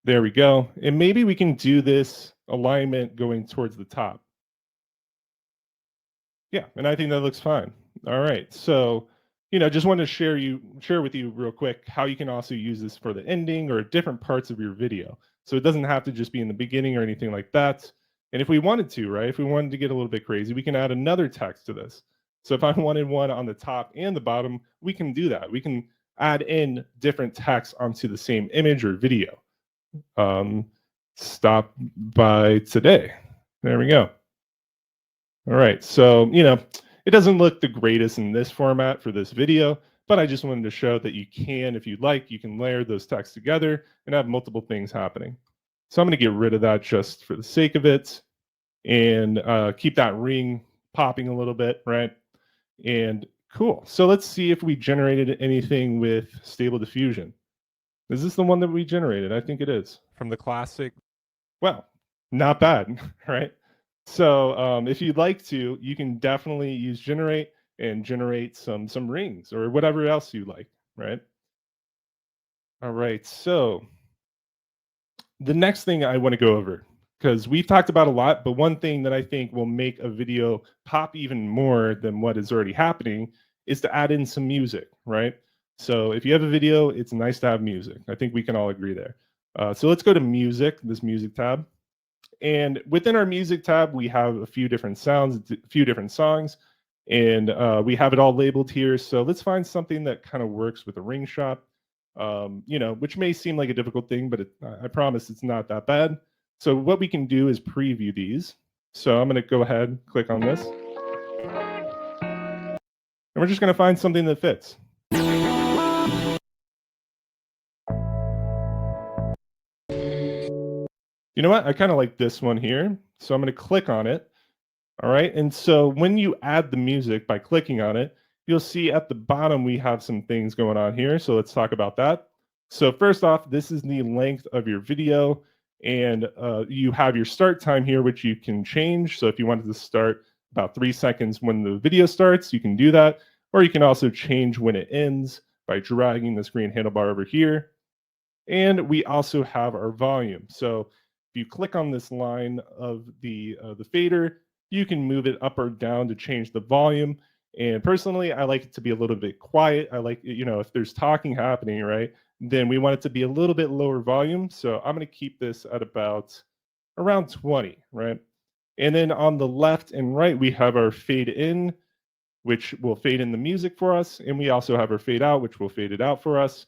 There we go. And maybe we can do this alignment going towards the top. Yeah, and I think that looks fine. All right, so just wanted to share with you real quick how you can also use this for the ending or different parts of your video. So it doesn't have to just be in the beginning or anything like that. And if we wanted to, right, if we wanted to get a little bit crazy, we can add another text to this. So if I wanted one on the top and the bottom, we can do that. We can add in different text onto the same image or video. Stop by today. There we go. All right, so, it doesn't look the greatest in this format for this video, but I just wanted to show that you can, if you'd like, you can layer those texts together and have multiple things happening. So I'm going to get rid of that just for the sake of it and keep that ring popping a little bit, right? And cool. So let's see if we generated anything with Stable Diffusion. Is this the one that we generated? I think it is. From the classic. Well, not bad, right? So if you'd like to, you can definitely use generate and generate some rings or whatever else you like, right? All right, so the next thing I want to go over, because we've talked about a lot, but one thing that I think will make a video pop even more than what is already happening is to add in some music, right? So if you have a video, it's nice to have music. I think we can all agree there. So let's go to music, this music tab. And within our music tab, we have a few different sounds, a few different songs, and we have it all labeled here. So let's find something that kind of works with a ring shop, which may seem like a difficult thing, but I promise it's not that bad. So what we can do is preview these. So I'm going to go ahead and click on this. And we're just going to find something that fits. You know what? I kind of like this one here. So I'm going to click on it. All right. And so when you add the music by clicking on it, you'll see at the bottom we have some things going on here. So let's talk about that. So first off, this is the length of your video. And you have your start time here, which you can change. So if you wanted to start about 3 seconds when the video starts, you can do that. Or you can also change when it ends by dragging this green handlebar over here. And we also have our volume. So if you click on this line of the fader, you can move it up or down to change the volume. And personally, I like it to be a little bit quiet. I like, if there's talking happening, right, then we want it to be a little bit lower volume. So I'm going to keep this at about around 20, right? And then on the left and right, we have our fade in, which will fade in the music for us. And we also have our fade out, which will fade it out for us.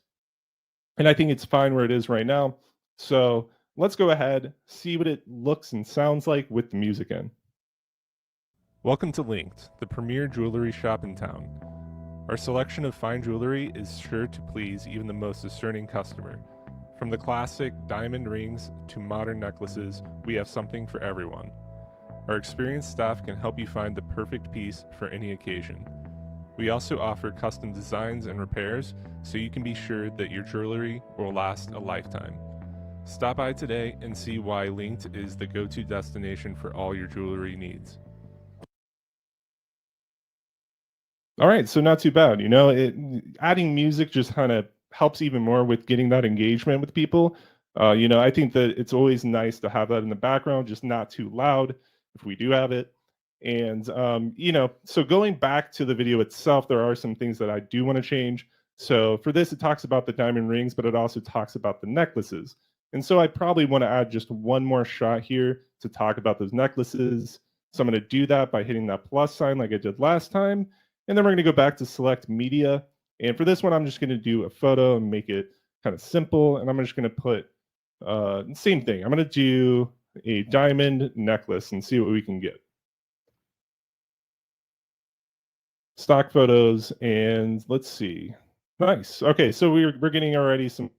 And I think it's fine where it is right now. So let's go ahead, see what it looks and sounds like with the music in. Welcome to Linked, the premier jewelry shop in town. Our selection of fine jewelry is sure to please even the most discerning customer. From the classic diamond rings to modern necklaces, we have something for everyone. Our experienced staff can help you find the perfect piece for any occasion. We also offer custom designs and repairs, so you can be sure that your jewelry will last a lifetime. Stop by today and see why Linked is the go-to destination for all your jewelry needs. All right, so not too bad. Adding music just kind of helps even more with getting that engagement with people. I think that it's always nice to have that in the background, just not too loud if we do have it. And, so going back to the video itself, there are some things that I do want to change. So for this, it talks about the diamond rings, but it also talks about the necklaces. And so I probably want to add just one more shot here to talk about those necklaces. So I'm going to do that by hitting that plus sign like I did last time. And then we're going to go back to select media. And for this one, I'm just going to do a photo and make it kind of simple. And I'm just going to put Same thing. I'm going to do a diamond necklace and see what we can get. Stock photos, and let's see. Nice. Okay, so we're getting already some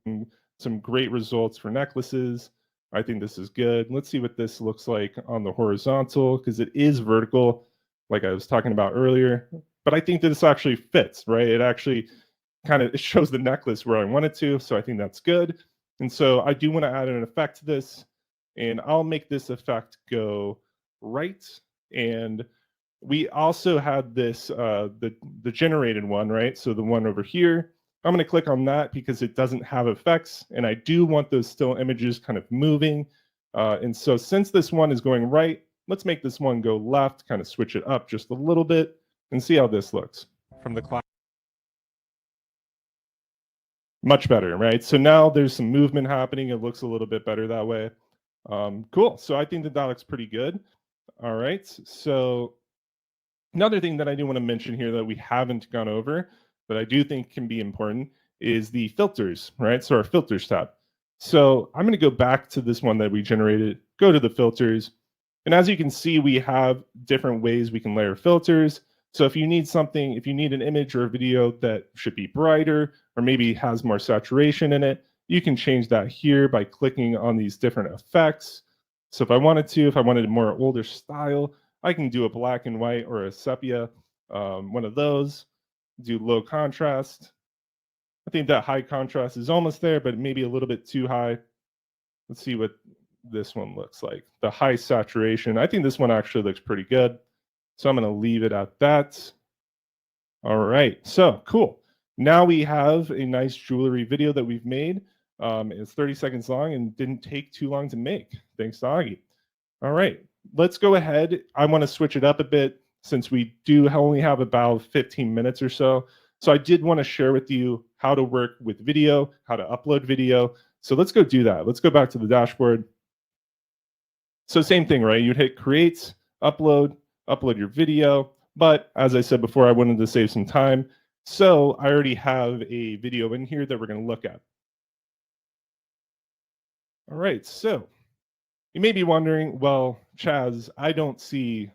great results for necklaces. I think this is good. Let's see what this looks like on the horizontal, because it is vertical, like I was talking about earlier. But I think that this actually fits, right? It actually it shows the necklace where I want it to, so I think that's good. And so I do want to add an effect to this, and I'll make this effect go right. And we also had this the generated one, right? So the one over here, I'm going to click on that because it doesn't have effects, and I do want those still images kind of moving. And so since this one is going right, let's make this one go left, kind of switch it up just a little bit and see how this looks. From the class. Much better, right? So now there's some movement happening. It looks a little bit better that way. Cool. So I think that looks pretty good. All right. So another thing that I do want to mention here that we haven't gone over, but I do think can be important, is the filters, right? So our filters tab. So I'm going to go back to this one that we generated, go to the filters. And as you can see, we have different ways we can layer filters. So if you need something, if you need an image or a video that should be brighter or maybe has more saturation in it, you can change that here by clicking on these different effects. So if I wanted a more older style, I can do a black and white or a sepia, one of those, do low contrast. I think that high contrast is almost there, but maybe a little bit too high. Let's see what this one looks like. The high saturation, I think this one actually looks pretty good. So I'm going to leave it at that. All right, so cool. Now we have a nice jewelry video that we've made. It's 30 seconds long and didn't take too long to make. Thanks to Augie. All right, let's go ahead. I want to switch it up a bit since we do only have about 15 minutes or so. So I did want to share with you how to work with video, how to upload video. So let's go do that. Let's go back to the dashboard. So same thing, right? You'd hit create, upload your video. But as I said before, I wanted to save some time. So I already have a video in here that we're going to look at. All right, so you may be wondering, well, Chaz, I don't see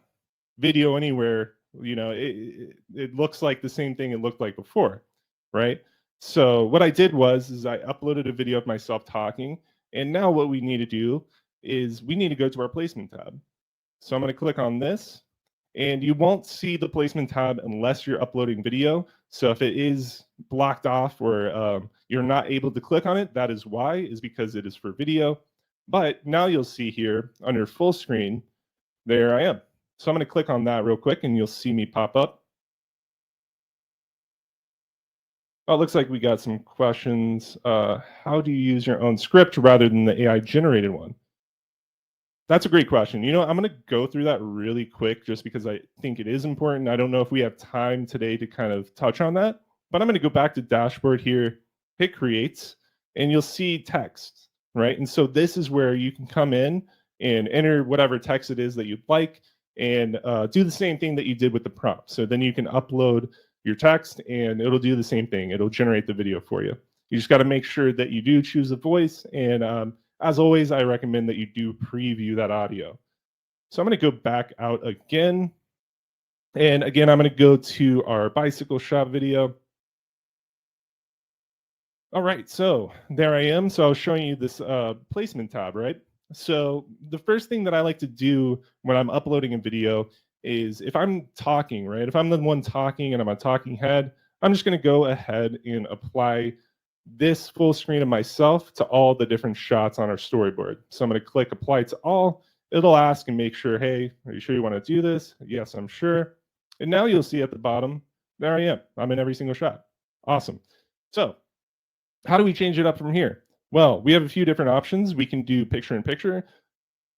video anywhere. You know, it looks like the same thing it looked like before, right? So what I did is I uploaded a video of myself talking. And now what we need to do is we need to go to our placement tab. So I'm going to click on this. And you won't see the placement tab unless you're uploading video. So if it is blocked off or you're not able to click on it, that is why, is because it is for video. But now you'll see here under full screen, there I am. So I'm going to click on that real quick and you'll see me pop up. Oh, it looks like we got some questions. How do you use your own script rather than the AI generated one? That's a great question. You know, I'm going to go through that really quick just because I think it is important. I don't know if we have time today to kind of touch on that, but I'm going to go back to dashboard here, hit create, and you'll see text, right? And so this is where you can come in and enter whatever text it is that you'd like and do the same thing that you did with the prompt. So then you can upload your text and it'll do the same thing. It'll generate the video for you. You just got to make sure that you do choose a voice, and as always, I recommend that you do preview that audio. So I'm going to go back out again. And again, I'm going to go to our bicycle shop video. All right, so there I am. So I was showing you this placement tab, right? So the first thing that I like to do when I'm uploading a video is if I'm talking, right? If I'm the one talking and I'm a talking head, I'm just going to go ahead and apply this full screen of myself to all the different shots on our storyboard. So I'm going to click apply to all. It'll ask and make sure, hey, are you sure you want to do this? Yes, I'm sure. And now you'll see at the bottom, there I am. I'm in every single shot. Awesome. So how do we change it up from here? Well, we have a few different options. We can do picture in picture.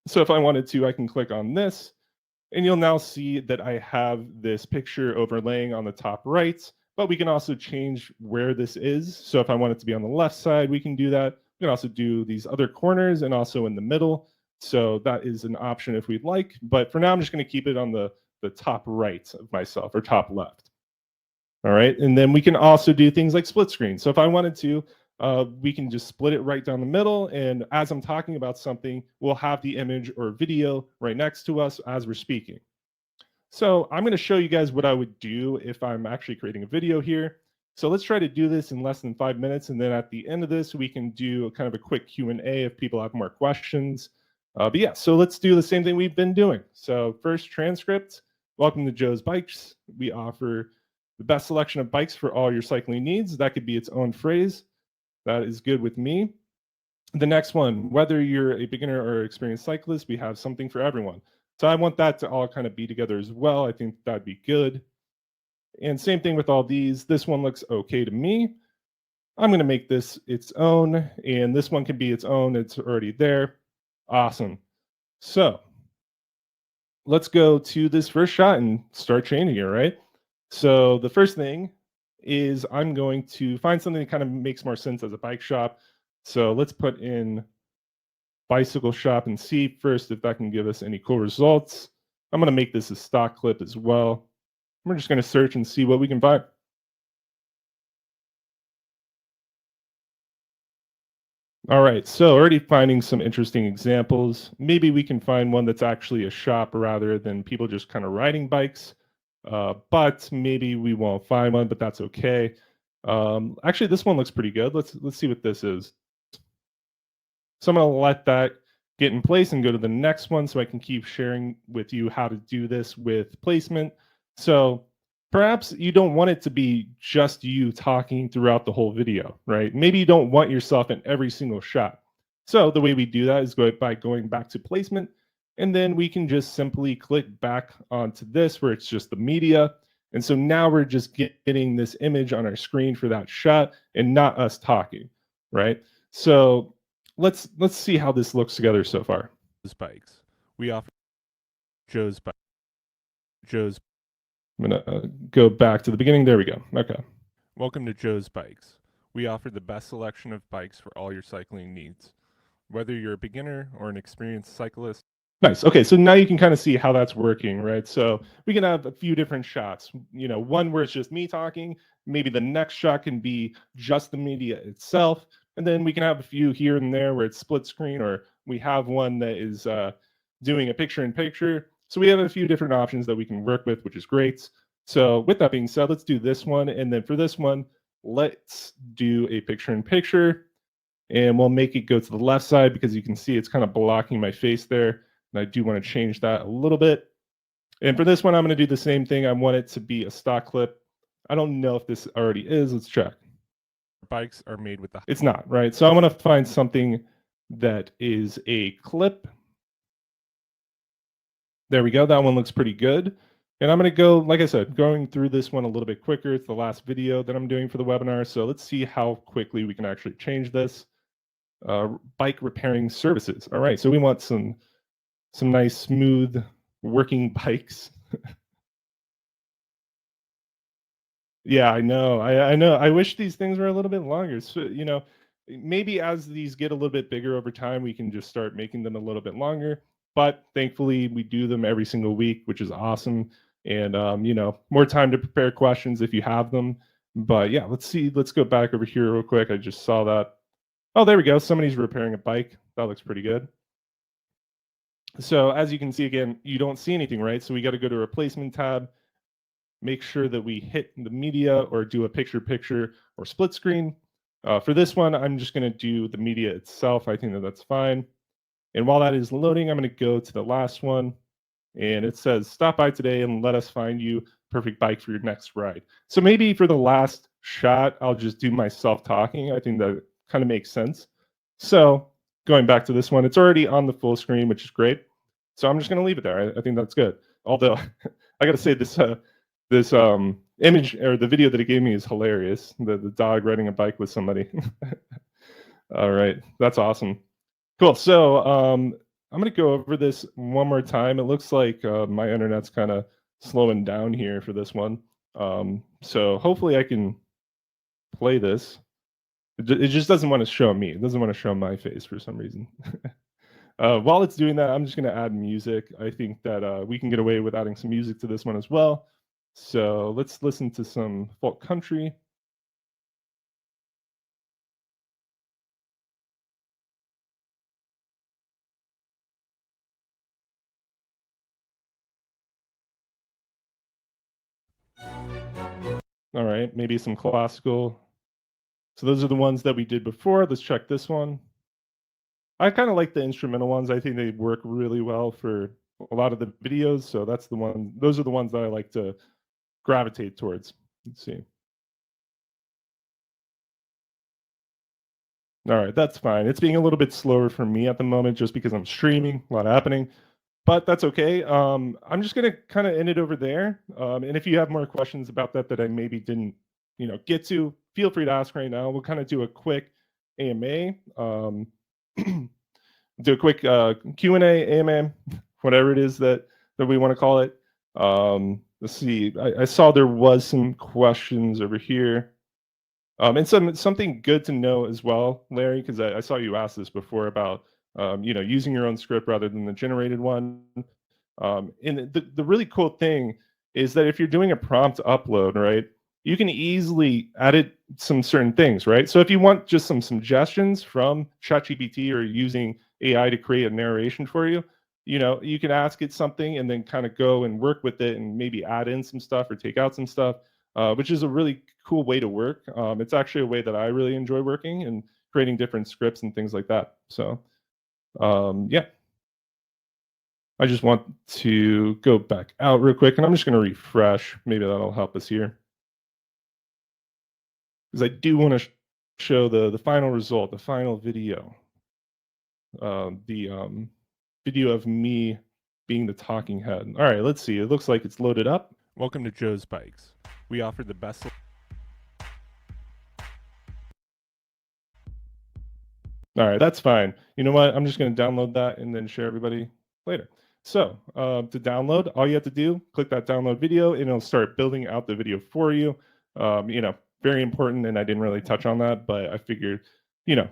So if I wanted to, I can click on this and you'll now see that I have this picture overlaying on the top right. But we can also change where this is. So if I want it to be on the left side, we can do that. We can also do these other corners and also in the middle. So that is an option if we'd like. But for now, I'm just going to keep it on the top right of myself or top left. All right. And then we can also do things like split screen. So if I wanted to, we can just split it right down the middle. And as I'm talking about something, we'll have the image or video right next to us as we're speaking. So I'm going to show you guys what I would do if I'm actually creating a video here. So let's try to do this in less than 5 minutes. And then at the end of this, we can do kind of a quick Q&A if people have more questions. But yeah, so let's do the same thing we've been doing. So first, Transcript. Welcome to Joe's Bikes. We offer the best selection of bikes for all your cycling needs. That could be its own phrase. That is good with me. The next one, whether you're a beginner or experienced cyclist, we have something for everyone. So I want that to all kind of be together as well. I think that'd be good. And same thing with all these. This one looks okay to me. I'm going to make this its own, and this one can be its own. It's already there. Awesome. So let's go to this first shot and start changing it, right? So the first thing is I'm going to find something that kind of makes more sense as a bike shop. So let's put in bicycle shop and see first if that can give us any cool results. I'm going to make this a stock clip as well. We're just going to search and see what we can find. All right, so already finding some interesting examples. Maybe we can find one that's actually a shop rather than people just kind of riding bikes. But maybe we won't find one, but that's okay. Actually, this one looks pretty good. Let's see what this is. So I'm going to let that get in place and go to the next one so I can keep sharing with you how to do this with placement. So perhaps you don't want it to be just you talking throughout the whole video, right? Maybe you don't want yourself in every single shot. So the way we do that is by going back to placement, and then we can just simply click back onto this where it's just the media. And so now we're just getting this image on our screen for that shot and not us talking, right? So let's see how this looks together so far. Bikes. We offer Joe's I'm gonna go back to the beginning. There we go. Okay. Welcome to Joe's Bikes. We offer the best selection of bikes for all your cycling needs. Whether you're a beginner or an experienced cyclist. Nice. Okay, so now you can kind of see how that's working, right? So we can have a few different shots. You know, one where it's just me talking. Maybe the next shot can be just the media itself. And then we can have a few here and there where it's split screen, or we have one that is doing a picture in picture. So we have a few different options that we can work with, which is great. So with that being said, let's do this one. And then for this one, let's do a picture in picture. And we'll make it go to the left side because you can see it's kind of blocking my face there. And I do want to change that a little bit. And for this one, I'm going to do the same thing. I want it to be a stock clip. I don't know if this already is. Let's check. Bikes are made with the... It's not, right? So I want to find something that is a clip. There we go. That one looks pretty good. And I'm going to go, like I said, going through this one a little bit quicker. It's the last video that I'm doing for the webinar. So let's see how quickly we can actually change this. Bike repairing services. All right. So we want some nice, smooth working bikes. Yeah, I know. I know. I wish these things were a little bit longer. So, you know, maybe as these get a little bit bigger over time, we can just start making them a little bit longer. But thankfully, we do them every single week, which is awesome. And, you know, more time to prepare questions if you have them. But yeah, let's see. Let's go back over here real quick. I just saw that. Oh, there we go. Somebody's repairing a bike. That looks pretty good. So as you can see, again, you don't see anything, right? So we got to go to replacement tab, make sure that we hit the media or do a picture or split screen. For this one, I'm just going to do the media itself. I think that that's fine. And while that is loading, I'm going to go to the last one. And it says, stop by today and let us find you perfect bike for your next ride. So maybe for the last shot, I'll just do myself talking. I think that kind of makes sense. So going back to this one, it's already on the full screen, which is great. So I'm just going to leave it there. I think that's good. Although I got to say this image or the video that it gave me is hilarious. The dog riding a bike with somebody. All right, that's awesome. Cool. So I'm going to go over this one more time. It looks like my internet's kind of slowing down here for this one. So hopefully I can play this. It just doesn't want to show me. It doesn't want to show my face for some reason. While it's doing that, I'm just going to add music. I think that we can get away with adding some music to this one as well. So let's listen to some folk country. All right, maybe some classical. So those are the ones that we did before. Let's check this one. I kind of like the instrumental ones. I think they work really well for a lot of the videos. So that's the one. Those are the ones that I like to gravitate towards. Let's see. All right, that's fine. It's being a little bit slower for me at the moment just because I'm streaming, a lot happening, but that's okay. I'm just gonna kind of end it over there. And if you have more questions about that I maybe didn't, get to, feel free to ask right now. We'll kind of do a quick AMA, do a quick Q&A, AMA, whatever it is that we want to call it. Let's see. I saw there was some questions over here. And something good to know as well, Larry, because I saw you ask this before about using your own script rather than the generated one. And the really cool thing is that if you're doing a prompt upload, right, you can easily edit some certain things, right? So if you want just some suggestions from ChatGPT or using AI to create a narration for you, you can ask it something and then kind of go and work with it and maybe add in some stuff or take out some stuff. Which is a really cool way to work. It's actually a way that I really enjoy working and creating different scripts and things like that. So, yeah. I just want to go back out real quick, and I'm just going to refresh. Maybe that'll help us here. Because I do want to show the final result, the final video. The video of me being the talking head. All right, let's see. It looks like it's loaded up. Welcome to Joe's Bikes. We offer the best. All right, that's fine. You know what? I'm just going to download that and then share everybody later. So to download, all you have to do, click that download video, and it'll start building out the video for you. Very important, and I didn't really touch on that, but I figured,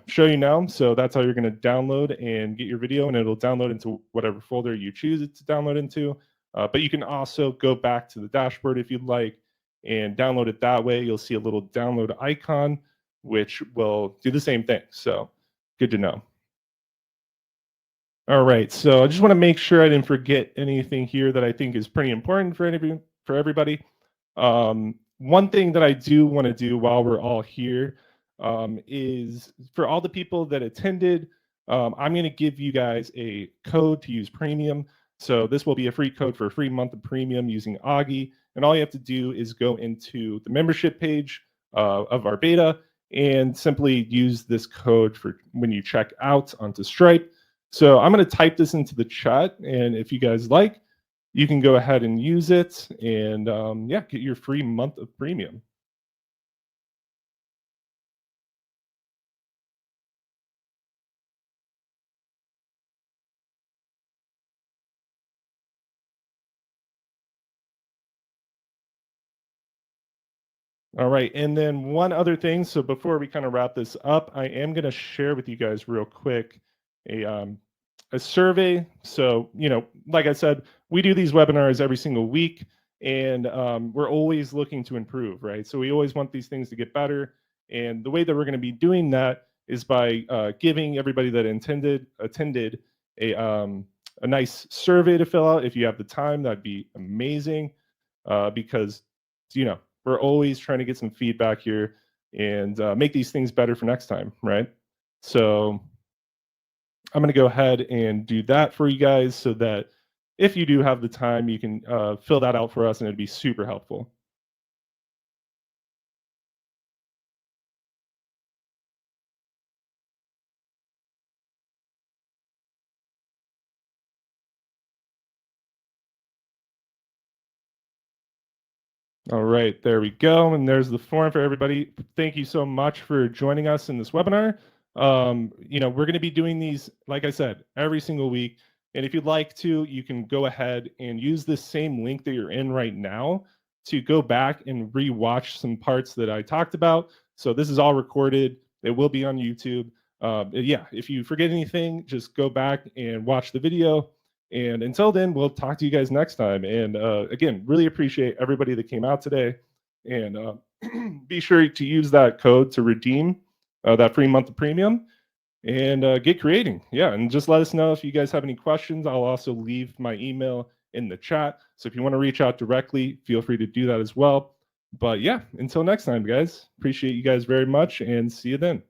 show you now. So that's how you're going to download and get your video, and it'll download into whatever folder you choose it to download into. But you can also go back to the dashboard if you'd like and download it that way. You'll see a little download icon, which will do the same thing. So good to know. All right, so I just want to make sure I didn't forget anything here that I think is pretty important for everybody. One thing that I do want to do while we're all here is for all the people that attended, I'm going to give you guys a code to use premium. So this will be a free code for a free month of premium using Augie. And all you have to do is go into the membership page of our beta and simply use this code for when you check out onto Stripe. So I'm going to type this into the chat, and if you guys like, you can go ahead and use it and get your free month of premium. All right, and then one other thing. So before we kind of wrap this up, I am going to share with you guys real quick a survey. So, like I said, we do these webinars every single week, and we're always looking to improve, right? So we always want these things to get better. And the way that we're going to be doing that is by giving everybody that attended a nice survey to fill out. If you have the time, that'd be amazing, because, we're always trying to get some feedback here and make these things better for next time, right? So I'm going to go ahead and do that for you guys so that if you do have the time, you can fill that out for us, and it'd be super helpful. All right, there we go. And there's the form for everybody. Thank you so much for joining us in this webinar. We're going to be doing these, like I said, every single week. And if you'd like to, you can go ahead and use this same link that you're in right now to go back and rewatch some parts that I talked about. So this is all recorded. It will be on YouTube. If you forget anything, just go back and watch the video. And until then, we'll talk to you guys next time. And again, really appreciate everybody that came out today. And be sure to use that code to redeem that free month of premium and get creating. Yeah, and just let us know if you guys have any questions. I'll also leave my email in the chat. So if you want to reach out directly, feel free to do that as well. But yeah, until next time, guys, appreciate you guys very much and see you then.